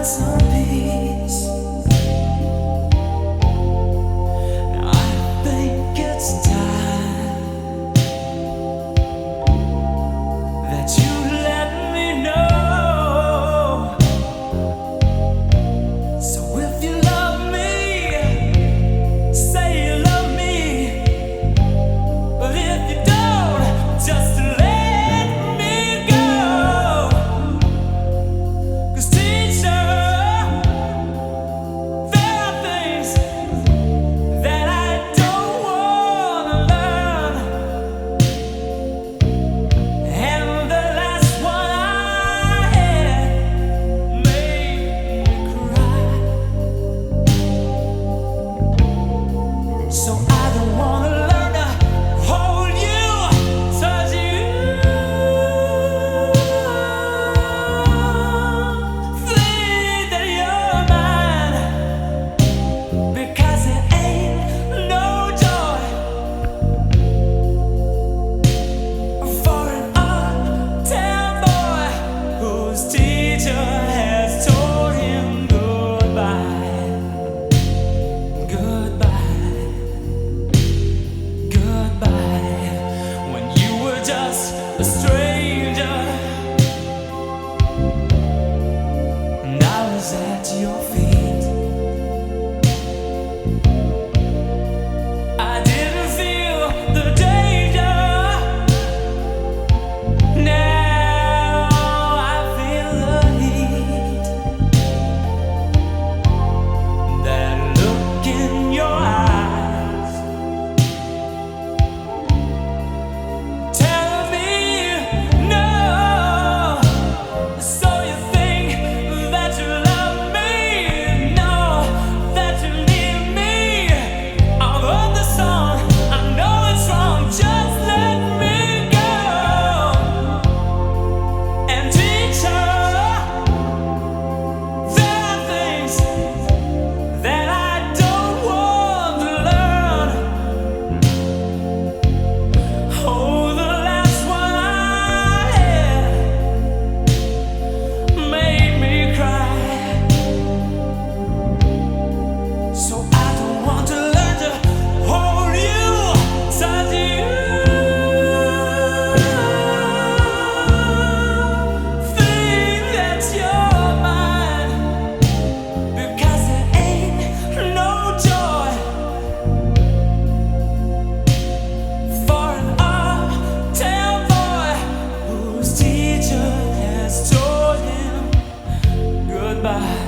some peace. I think it's time that you let me know. So if you love me, say you love me. But if you don't, just let me go. 'Cause teacher, there are things that I don't wanna learn. And the last one I had made me cry. So I don't wanna learn to hold you, touch you, think that you're mine, because it ain't no joy for an uptown boy whose teacher has told him goodbye, goodbye, goodbye, when you were just a stranger and I was at your feet. I didn't feel the danger. Now I feel the heat. That look in your eyes tell me no. So you think that you love me? No, that you need me. I've heard the song, I know it's wrong. Just let me go. And teacher, there are things that I don't want to learn. Oh, the last one I had made me cry. So I don't want to learn to hold you, touch you, think that you're mine, because it ain't no joy for an uptown boy whose teacher has told him goodbye.